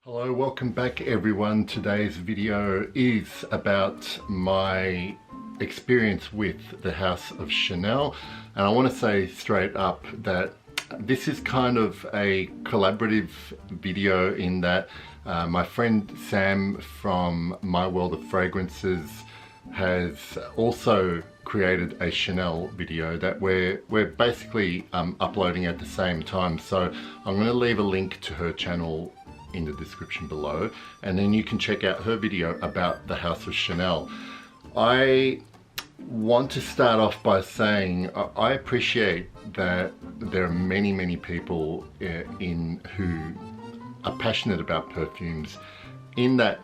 Hello, welcome back everyone. Today's video is about my experience with the House of Chanel, and I want to say straight up that this is kind of a collaborative video in that my friend Sam from My World of Fragrances has also created a Chanel video that we're basically uploading at the same time. So I'm going to leave a link to her channel in the description below, and then you can check out her video about the House of Chanel. I want to start off by saying I appreciate that there are many people who are passionate about perfumes. In that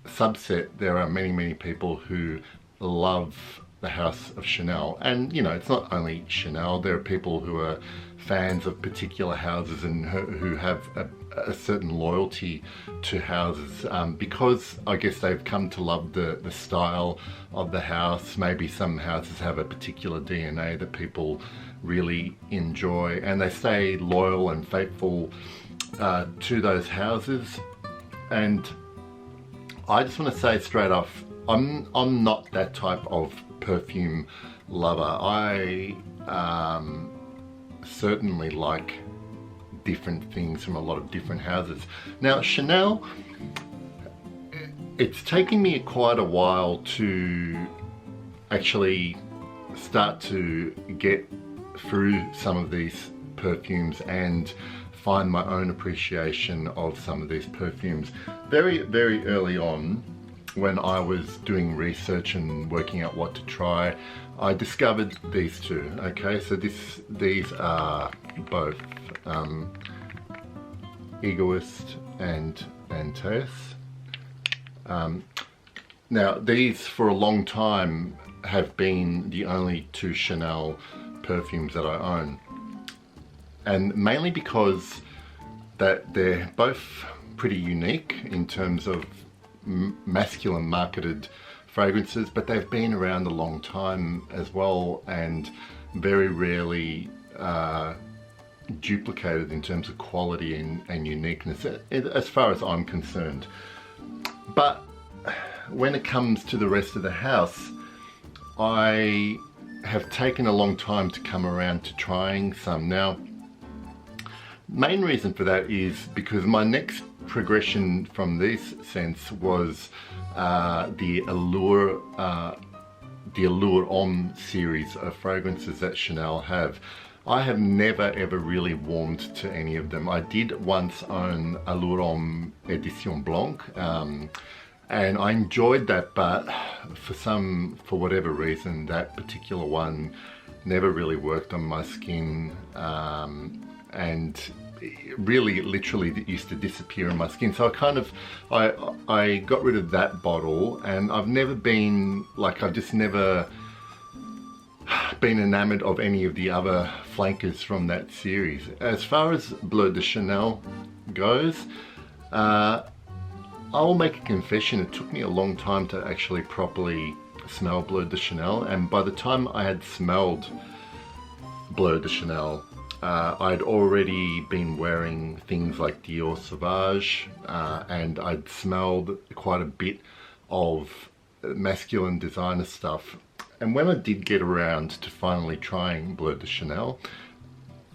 subset, there are many people who love the House of Chanel, and you know, it's not only Chanel. There are people who are fans of particular houses and who have a certain loyalty to houses because I guess they've come to love the style of the house. Maybe some houses have a particular DNA that people really enjoy, and they stay loyal and faithful to those houses. And I just want to say straight off, I'm not that type of perfume lover. I certainly like different things from a lot of different houses. Now Chanel, it's taken me quite a while to actually start to get through some of these perfumes and find my own appreciation of some of these perfumes. Very early on, when I was doing research and working out what to try, I discovered these two. Okay, so these are both Egoist and Antaeus. Now these for a long time have been the only two Chanel perfumes that I own, and mainly because that they're both pretty unique in terms of masculine marketed fragrances, but they've been around a long time as well, and very rarely duplicated in terms of quality and uniqueness, as far as I'm concerned. But when it comes to the rest of the house, I have taken a long time to come around to trying some. Now, main reason for that is because my next progression from this sense was the Allure Homme series of fragrances that Chanel have. I have never ever really warmed to any of them. I did once own Allure Homme Edition Blanc, and I enjoyed that, but for whatever reason, that particular one never really worked on my skin, and really literally it used to disappear in my skin. So I got rid of that bottle, and I've just never been enamored of any of the other flankers from that series. As far as Bleu de Chanel goes, I'll make a confession. It took me a long time to actually properly smell Bleu de Chanel, and by the time I had smelled Bleu de Chanel, I'd already been wearing things like Dior Sauvage, and I'd smelled quite a bit of masculine designer stuff. And when I did get around to finally trying Bleu de Chanel,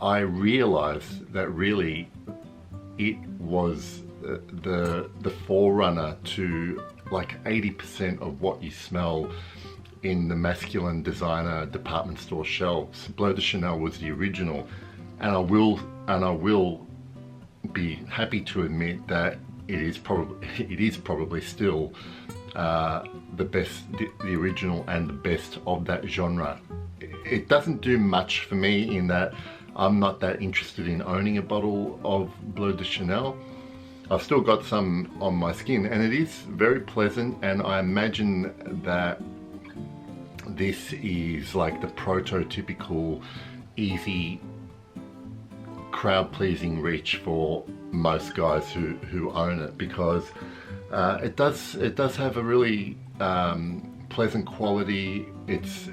I realized that really it was the forerunner to like 80% of what you smell in the masculine designer department store shelves. Bleu de Chanel was the original, and I will be happy to admit that it is probably still the best, the original and the best of that genre. It doesn't do much for me in that I'm not that interested in owning a bottle of Bleu de Chanel. I've still got some on my skin, and it is very pleasant, and I imagine that this is like the prototypical easy crowd-pleasing reach for most guys who own it, because it does have a really pleasant quality. It's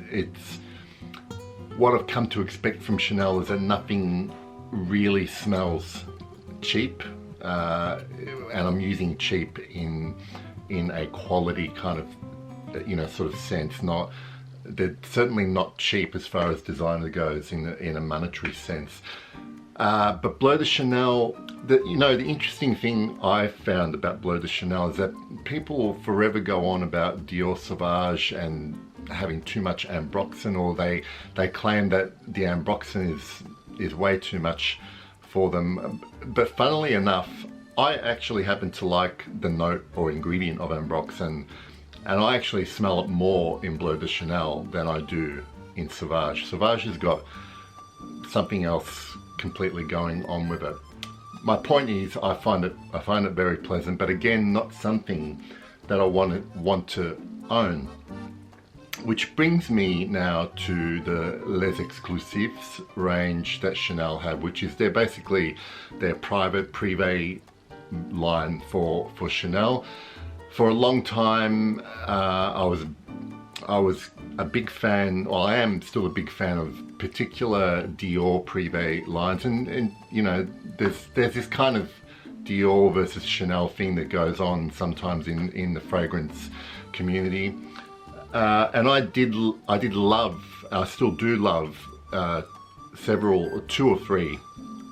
what I've come to expect from Chanel, is that nothing really smells cheap. and I'm using cheap in a quality kind of, sort of sense. Not, they're certainly not cheap as far as designer goes in a monetary sense. But Bleu de Chanel, the interesting thing I found about Bleu de Chanel is that people forever go on about Dior Sauvage and having too much ambroxan, or they claim that the ambroxan is way too much for them. But funnily enough, I actually happen to like the note or ingredient of ambroxan, and I actually smell it more in Bleu de Chanel than I do in Sauvage. Sauvage has got something else completely going on with it. My point is, I find it very pleasant, but again, not something that I want to own. Which brings me now to the Les Exclusifs range that Chanel have, which is basically their private privé line for Chanel. For a long time, I was a big fan, well, I am still a big fan of particular Dior privé lines, and there's this kind of Dior versus Chanel thing that goes on sometimes in the fragrance community. And I did love, I still do love, two or three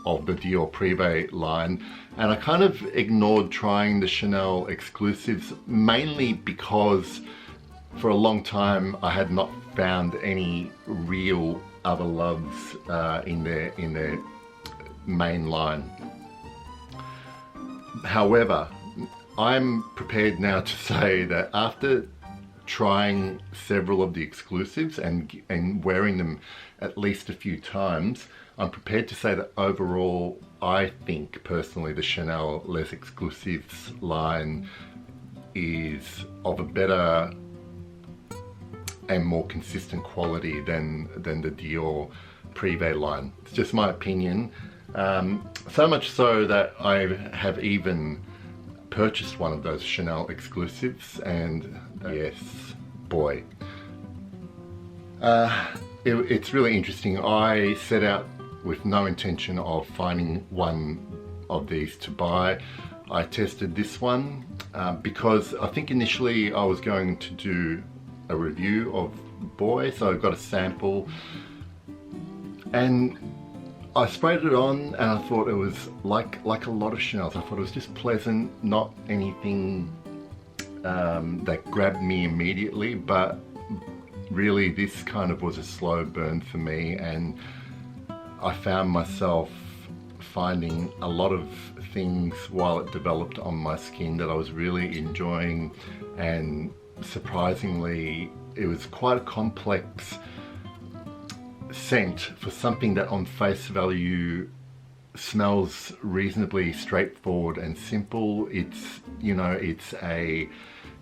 of the Dior Privé line, and I kind of ignored trying the Chanel exclusives, mainly because for a long time I had not found any real other loves in their main line. However, I'm prepared now to say that after trying several of the exclusives and wearing them at least a few times, I'm prepared to say that overall, I think personally the Chanel Les Exclusifs line is of a better and more consistent quality than the Dior Privé line. It's just my opinion. So much so that I have even purchased one of those Chanel exclusives, and yes, boy. It's really interesting. I set out with no intention of finding one of these to buy. I tested this one because I think initially I was going to do a review of Boy, so I got a sample and I sprayed it on, and I thought it was like a lot of Chanel's. I thought it was just pleasant, not anything that grabbed me immediately, but really this kind of was a slow burn for me, and I found myself finding a lot of things while it developed on my skin that I was really enjoying, and surprisingly it was quite a complex scent for something that on face value smells reasonably straightforward and simple. It's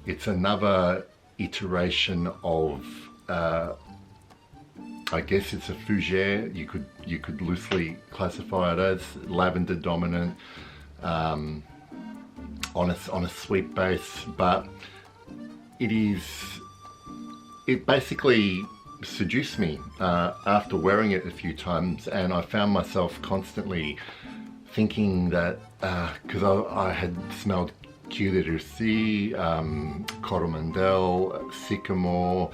it's another iteration of I guess it's a fougere. You could loosely classify it as lavender dominant, on a sweet base, but it basically seduced me after wearing it a few times, and I found myself constantly thinking that because I had smelled Queue de Russie, Coromandel, Sycamore,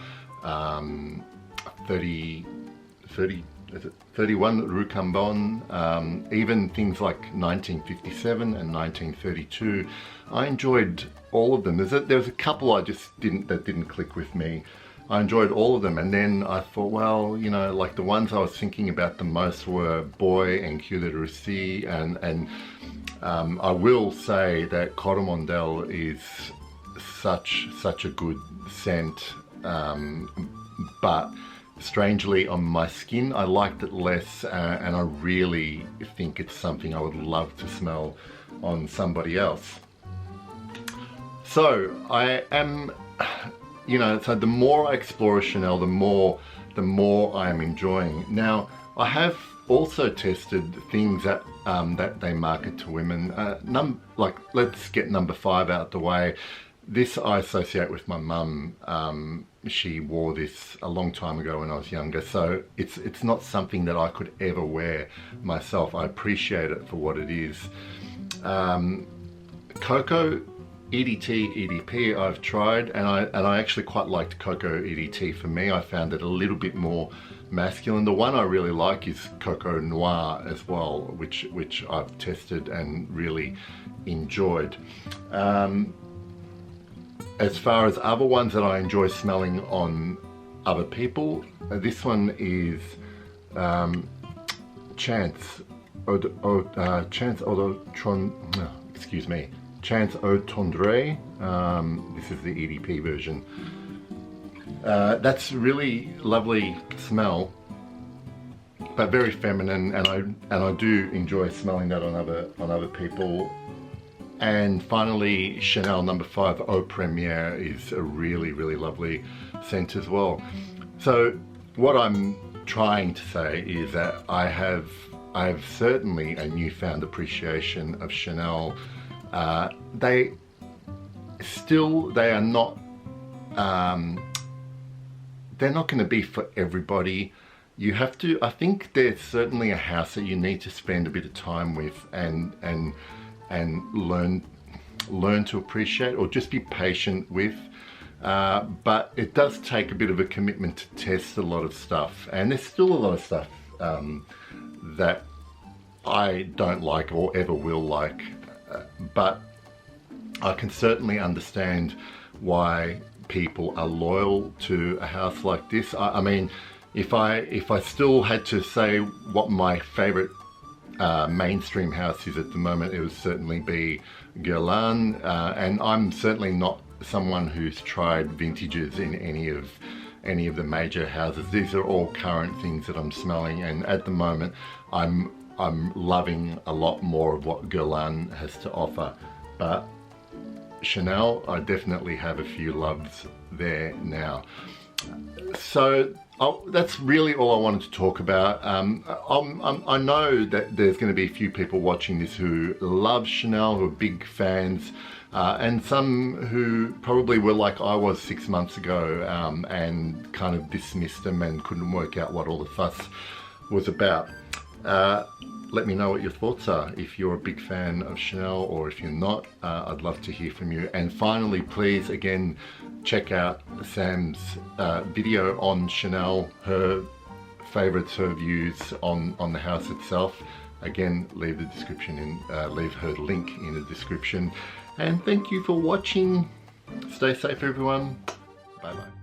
31 Rue Cambon, even things like 1957 and 1932. I enjoyed all of them. There was a couple that didn't click with me. I enjoyed all of them, and then I thought, well, like the ones I was thinking about the most were Boy and Queue de Russie, and I will say that Coromandel is such a good scent, but strangely on my skin I liked it less, and I really think it's something I would love to smell on somebody else. So I am, so the more I explore Chanel, the more I am enjoying. Now, I have also tested things that they market to women. Let's get number 5 out the way. This I associate with my mum. She wore this a long time ago when I was younger, so it's not something that I could ever wear myself. I appreciate it for what it is. Cocoa EDT, EDP I've tried, and I actually quite liked Cocoa EDT. For me, I found it a little bit more masculine. The one I really like is Cocoa Noir as well, which I've tested and really enjoyed. As far as other ones that I enjoy smelling on other people, this one is Chance Odotron, excuse me, Chance Eau Tendre. This is the EDP version. That's really lovely smell, but very feminine, and I do enjoy smelling that on other people. And finally, Chanel No. 5 Eau Premiere is a really lovely scent as well. So what I'm trying to say is that I have certainly a newfound appreciation of Chanel. They are not, they're not going to be for everybody. You have to, I think there's certainly a house that you need to spend a bit of time with and learn to appreciate, or just be patient with. But it does take a bit of a commitment to test a lot of stuff, and there's still a lot of stuff that I don't like or ever will like, but I can certainly understand why people are loyal to a house like this. I mean, if I still had to say what my favorite mainstream house is at the moment, it would certainly be Guerlain, and I'm certainly not someone who's tried vintages in any of the major houses. These are all current things that I'm smelling, and at the moment I'm loving a lot more of what Guerlain has to offer. But Chanel, I definitely have a few loves there now. So that's really all I wanted to talk about. I know that there's going to be a few people watching this who love Chanel, who are big fans, and some who probably were like I was 6 months ago, and kind of dismissed them and couldn't work out what all the fuss was about. Let me know what your thoughts are. If you're a big fan of Chanel, or if you're not, I'd love to hear from you. And finally, please, again, check out Sam's video on Chanel, her favorites, her views on the house itself. Again, leave the description leave her link in the description. And thank you for watching. Stay safe, everyone. Bye bye.